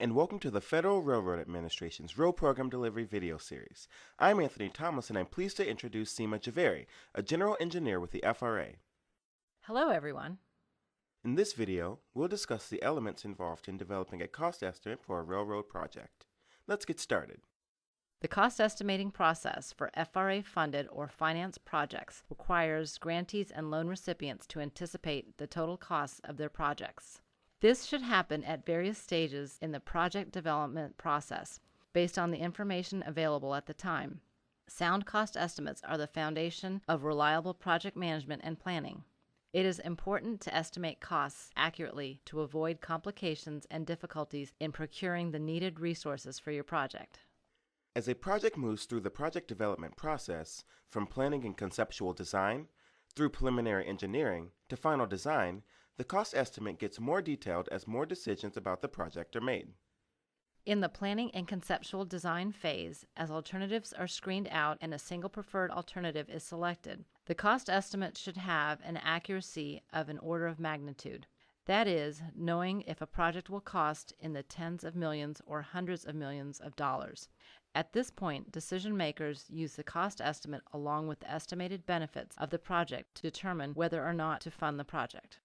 and welcome to the Federal Railroad Administration's Rail Program Delivery video series. I'm Anthony Thomas, and I'm pleased to introduce Seema Javeri, a general engineer with the FRA. Hello, everyone. In this video, we'll discuss the elements involved in developing a cost estimate for a railroad project. Let's get started. The cost estimating process for FRA-funded or financed projects requires grantees and loan recipients to anticipate the total costs of their projects. This should happen at various stages in the project development process, based on the information available at the time. Sound cost estimates are the foundation of reliable project management and planning. It is important to estimate costs accurately to avoid complications and difficulties in procuring the needed resources for your project. As a project moves through the project development process, from planning and conceptual design, through preliminary engineering, to final design, the cost estimate gets more detailed as more decisions about the project are made. In the planning and conceptual design phase, as alternatives are screened out and a single preferred alternative is selected, the cost estimate should have an accuracy of an order of magnitude. That is, knowing if a project will cost in the tens of millions or hundreds of millions of dollars. At this point, decision makers use the cost estimate along with the estimated benefits of the project to determine whether or not to fund the project.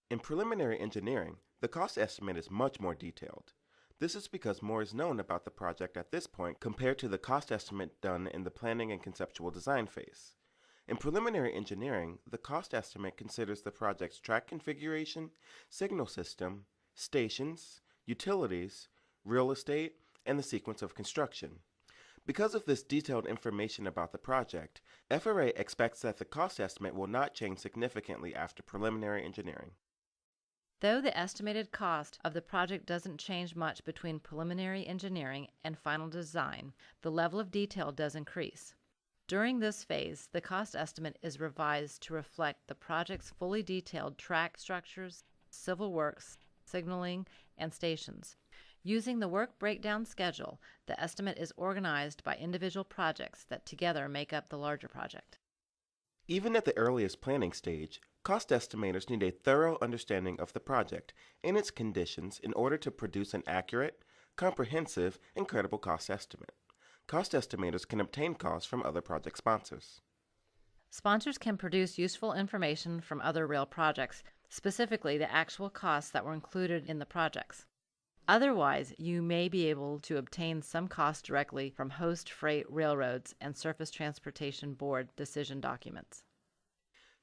In preliminary engineering, the cost estimate is much more detailed. This is because more is known about the project at this point compared to the cost estimate done in the planning and conceptual design phase. In preliminary engineering, the cost estimate considers the project's track configuration, signal system, stations, utilities, real estate, and the sequence of construction. Because of this detailed information about the project, FRA expects that the cost estimate will not change significantly after preliminary engineering. Though the estimated cost of the project doesn't change much between preliminary engineering and final design, the level of detail does increase. During this phase, the cost estimate is revised to reflect the project's fully detailed track structures, civil works, signaling, and stations. Using the work breakdown schedule, the estimate is organized by individual projects that together make up the larger project. Even at the earliest planning stage, cost estimators need a thorough understanding of the project and its conditions in order to produce an accurate, comprehensive, and credible cost estimate. Cost estimators can obtain costs from other project sponsors. Sponsors can produce useful information from other rail projects, specifically the actual costs that were included in the projects. Otherwise, you may be able to obtain some costs directly from host freight railroads and Surface Transportation Board decision documents.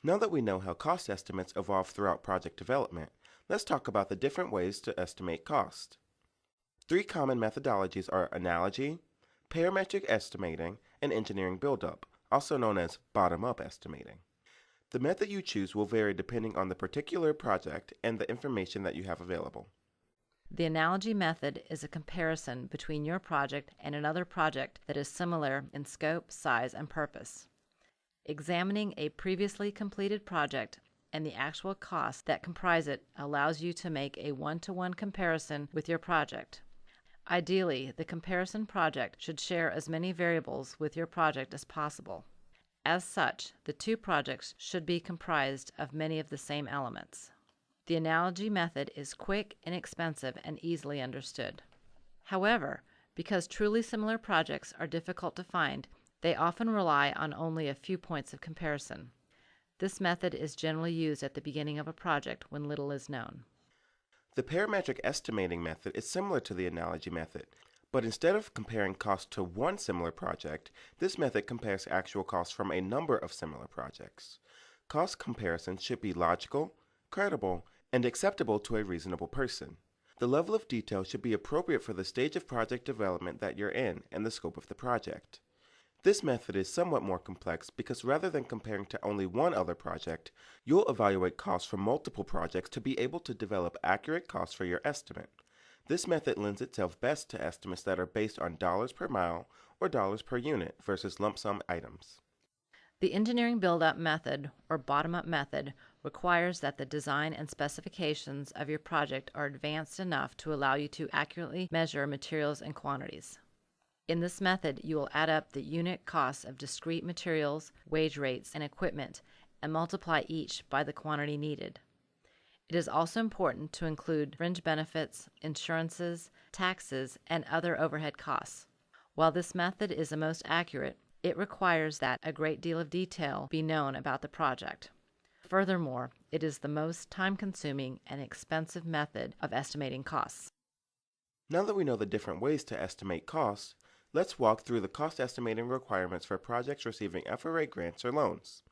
Now that we know how cost estimates evolve throughout project development, let's talk about the different ways to estimate cost. Three common methodologies are analogy, parametric estimating, and engineering buildup, also known as bottom-up estimating. The method you choose will vary depending on the particular project and the information that you have available. The analogy method is a comparison between your project and another project that is similar in scope, size, and purpose. Examining a previously completed project and the actual costs that comprise it allows you to make a one-to-one comparison with your project. Ideally, the comparison project should share as many variables with your project as possible. As such, the two projects should be comprised of many of the same elements. The analogy method is quick, inexpensive, and easily understood. However, because truly similar projects are difficult to find, they often rely on only a few points of comparison. This method is generally used at the beginning of a project when little is known. The parametric estimating method is similar to the analogy method, but instead of comparing costs to one similar project, this method compares actual costs from a number of similar projects. Cost comparisons should be logical, credible, and acceptable to a reasonable person. The level of detail should be appropriate for the stage of project development that you're in and the scope of the project. This method is somewhat more complex because rather than comparing to only one other project, you'll evaluate costs from multiple projects to be able to develop accurate costs for your estimate. This method lends itself best to estimates that are based on dollars per mile or dollars per unit versus lump sum items. The engineering build-up method, or bottom-up method, requires that the design and specifications of your project are advanced enough to allow you to accurately measure materials and quantities. In this method, you will add up the unit costs of discrete materials, wage rates, and equipment, and multiply each by the quantity needed. It is also important to include fringe benefits, insurances, taxes, and other overhead costs. While this method is the most accurate, it requires that a great deal of detail be known about the project. Furthermore, it is the most time-consuming and expensive method of estimating costs. Now that we know the different ways to estimate costs, let's walk through the cost estimating requirements for projects receiving FRA grants or loans.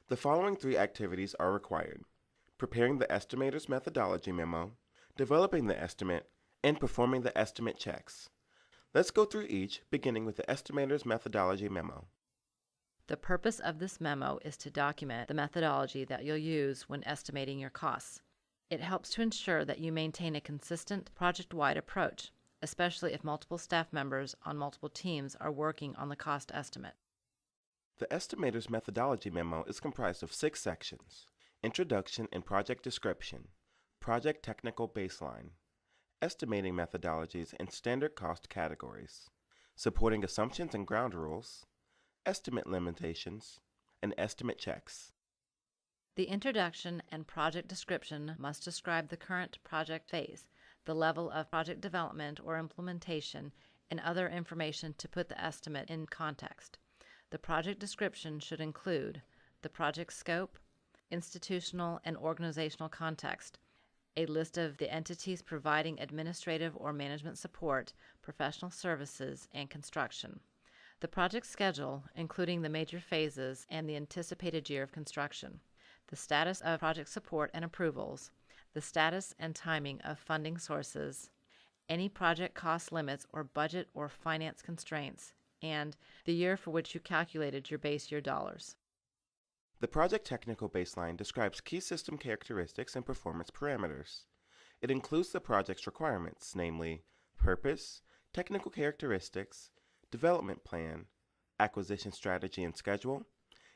The following 3 activities are required: preparing the estimator's methodology memo, developing the estimate, and performing the estimate checks. Let's go through each, beginning with the estimator's methodology memo. The purpose of this memo is to document the methodology that you'll use when estimating your costs. It helps to ensure that you maintain a consistent project-wide approach, especially if multiple staff members on multiple teams are working on the cost estimate. The estimator's methodology memo is comprised of 6 sections: Introduction and Project Description, Project Technical Baseline, Estimating Methodologies and Standard Cost Categories, Supporting Assumptions and Ground Rules, Estimate Limitations, and Estimate Checks. The introduction and project description must describe the current project phase, the level of project development or implementation, and other information to put the estimate in context. The project description should include the project scope, institutional and organizational context, a list of the entities providing administrative or management support, professional services, and construction, the project schedule, including the major phases and the anticipated year of construction, the status of project support and approvals, the status and timing of funding sources, any project cost limits or budget or finance constraints, and the year for which you calculated your base year dollars. The Project Technical Baseline describes key system characteristics and performance parameters. It includes the project's requirements, namely purpose, technical characteristics, development plan, acquisition strategy and schedule.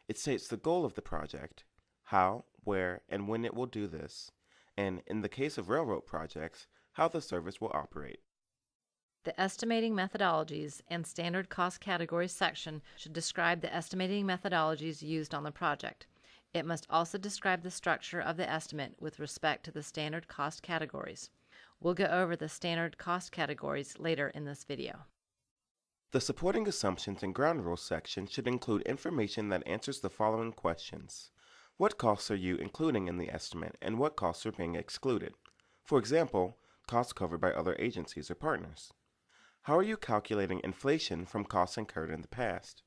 It states the goal of the project, how, where, and when it will do this, and in the case of railroad projects, how the service will operate. The Estimating Methodologies and Standard Cost Categories section should describe the estimating methodologies used on the project. It must also describe the structure of the estimate with respect to the standard cost categories. We'll go over the standard cost categories later in this video. The Supporting Assumptions and Ground Rules section should include information that answers the following questions. What costs are you including in the estimate, and what costs are being excluded? For example, costs covered by other agencies or partners. How are you calculating inflation from costs incurred in the past?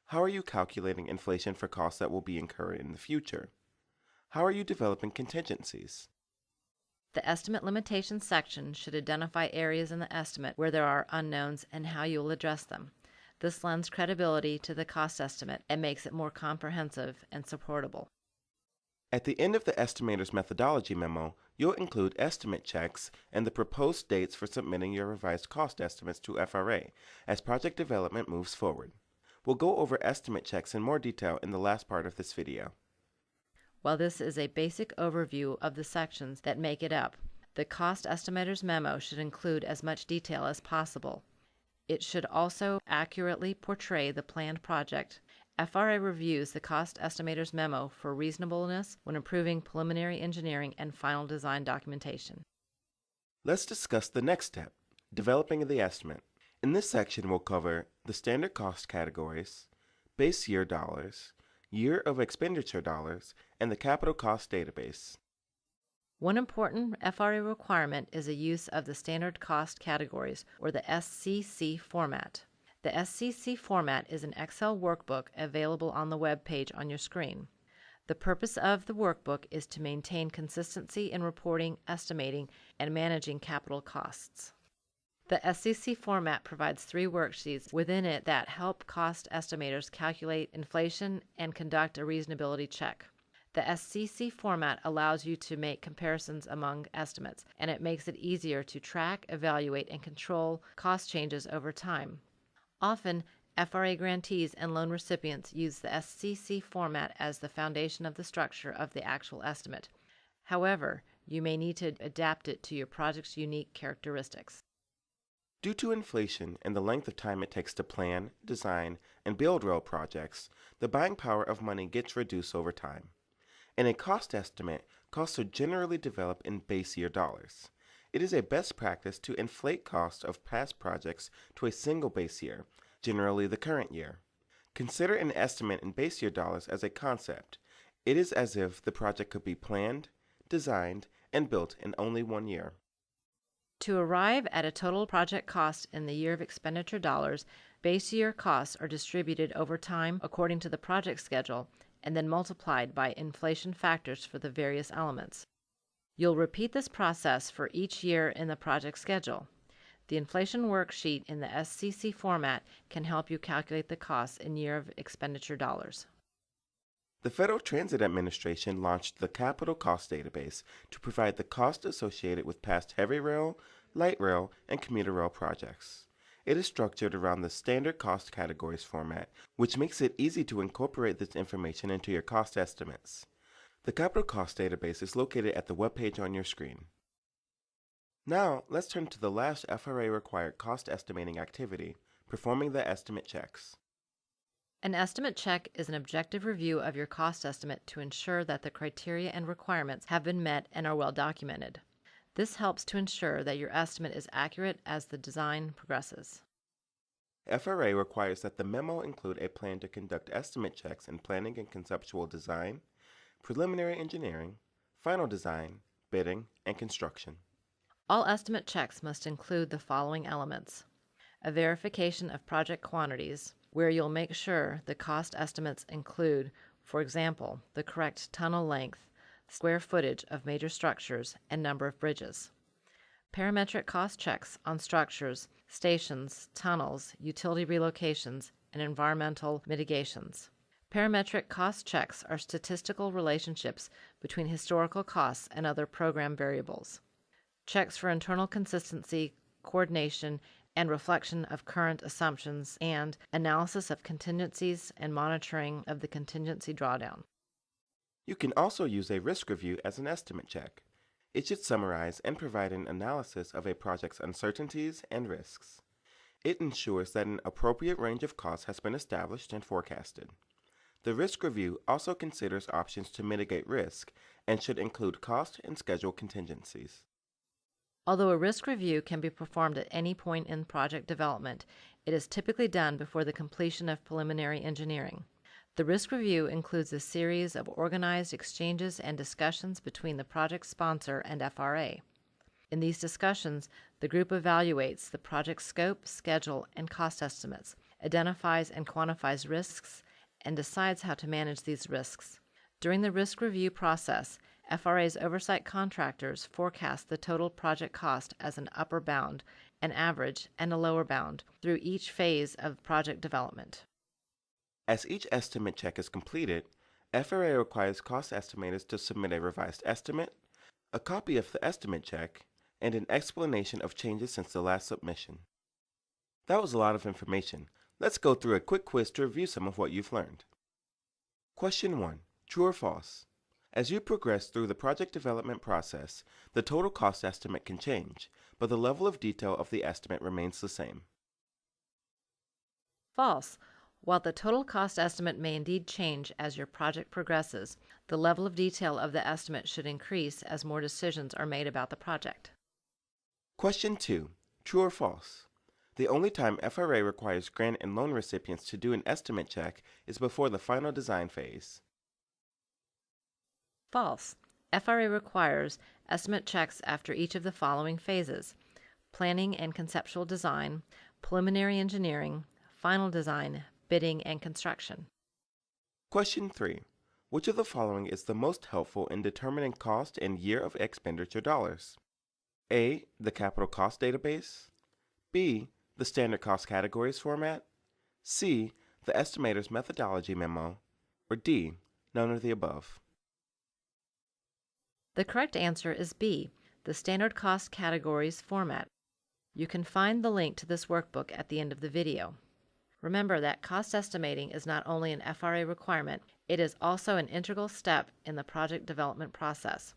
How are you calculating inflation for costs that will be incurred in the future? How are you developing contingencies? The Estimate Limitations section should identify areas in the estimate where there are unknowns and how you will address them. This lends credibility to the cost estimate and makes it more comprehensive and supportable. At the end of the estimator's methodology memo, you'll include estimate checks and the proposed dates for submitting your revised cost estimates to FRA as project development moves forward. We'll go over estimate checks in more detail in the last part of this video. While this is a basic overview of the sections that make it up, the cost estimator's memo should include as much detail as possible. It should also accurately portray the planned project. FRA reviews the cost estimator's memo for reasonableness when approving preliminary engineering and final design documentation. Let's discuss the next step, developing the estimate. In this section, we'll cover the standard cost categories, base year dollars, year of expenditure dollars, and the capital cost database. One important FRA requirement is the use of the standard cost categories, or the SCC format. The SCC format is an Excel workbook available on the web page on your screen. The purpose of the workbook is to maintain consistency in reporting, estimating, and managing capital costs. The SCC format provides 3 worksheets within it that help cost estimators calculate inflation and conduct a reasonability check. The SCC format allows you to make comparisons among estimates, and it makes it easier to track, evaluate, and control cost changes over time. Often, FRA grantees and loan recipients use the SCC format as the foundation of the structure of the actual estimate. However, you may need to adapt it to your project's unique characteristics. Due to inflation and the length of time it takes to plan, design, and build rail projects, the buying power of money gets reduced over time. In a cost estimate, costs are generally developed in base year dollars. It is a best practice to inflate costs of past projects to a single base year, generally the current year. Consider an estimate in base year dollars as a concept. It is as if the project could be planned, designed, and built in only 1 year. To arrive at a total project cost in the year of expenditure dollars, base year costs are distributed over time according to the project schedule and then multiplied by inflation factors for the various elements. You'll repeat this process for each year in the project schedule. The inflation worksheet in the SCC format can help you calculate the costs in year of expenditure dollars. The Federal Transit Administration launched the Capital Cost Database to provide the cost associated with past heavy rail, light rail, and commuter rail projects. It is structured around the standard cost categories format, which makes it easy to incorporate this information into your cost estimates. The Capital Cost Database is located at the webpage on your screen. Now, let's turn to the last FRA-required cost estimating activity, performing the estimate checks. An estimate check is an objective review of your cost estimate to ensure that the criteria and requirements have been met and are well documented. This helps to ensure that your estimate is accurate as the design progresses. FRA requires that the memo include a plan to conduct estimate checks in planning and conceptual design, preliminary engineering, final design, bidding, and construction. All estimate checks must include the following elements: a verification of project quantities, where you'll make sure the cost estimates include, for example, the correct tunnel length, square footage of major structures, and number of bridges. Parametric cost checks on structures, stations, tunnels, utility relocations, and environmental mitigations. Parametric cost checks are statistical relationships between historical costs and other program variables. Checks for internal consistency, coordination, and reflection of current assumptions, and analysis of contingencies and monitoring of the contingency drawdown. You can also use a risk review as an estimate check. It should summarize and provide an analysis of a project's uncertainties and risks. It ensures that an appropriate range of costs has been established and forecasted. The risk review also considers options to mitigate risk and should include cost and schedule contingencies. Although a risk review can be performed at any point in project development, it is typically done before the completion of preliminary engineering. The risk review includes a series of organized exchanges and discussions between the project sponsor and FRA. In these discussions, the group evaluates the project scope, schedule, and cost estimates, identifies and quantifies risks, and decides how to manage these risks. During the risk review process, FRA's oversight contractors forecast the total project cost as an upper bound, an average, and a lower bound through each phase of project development. As each estimate check is completed, FRA requires cost estimators to submit a revised estimate, a copy of the estimate check, and an explanation of changes since the last submission. That was a lot of information. Let's go through a quick quiz to review some of what you've learned. Question 1. True or false? As you progress through the project development process, the total cost estimate can change, but the level of detail of the estimate remains the same. False. While the total cost estimate may indeed change as your project progresses, the level of detail of the estimate should increase as more decisions are made about the project. Question 2. True or false? The only time FRA requires grant and loan recipients to do an estimate check is before the final design phase. False. FRA requires estimate checks after each of the following phases: planning and conceptual design, preliminary engineering, final design, bidding, and construction. Question 3. Which of the following is the most helpful in determining cost and year of expenditure dollars? A. The Capital Cost Database. B. The Standard Cost Categories format. C. The Estimator's Methodology Memo. Or D. None of the above. The correct answer is B, the Standard Cost Categories format. You can find the link to this workbook at the end of the video. Remember that cost estimating is not only an FRA requirement, it is also an integral step in the project development process.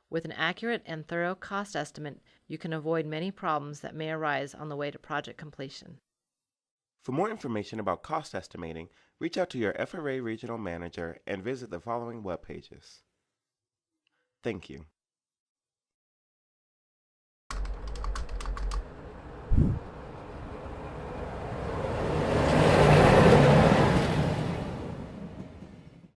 With an accurate and thorough cost estimate, you can avoid many problems that may arise on the way to project completion. For more information about cost estimating, reach out to your FRA regional manager and visit the following web pages. Thank you.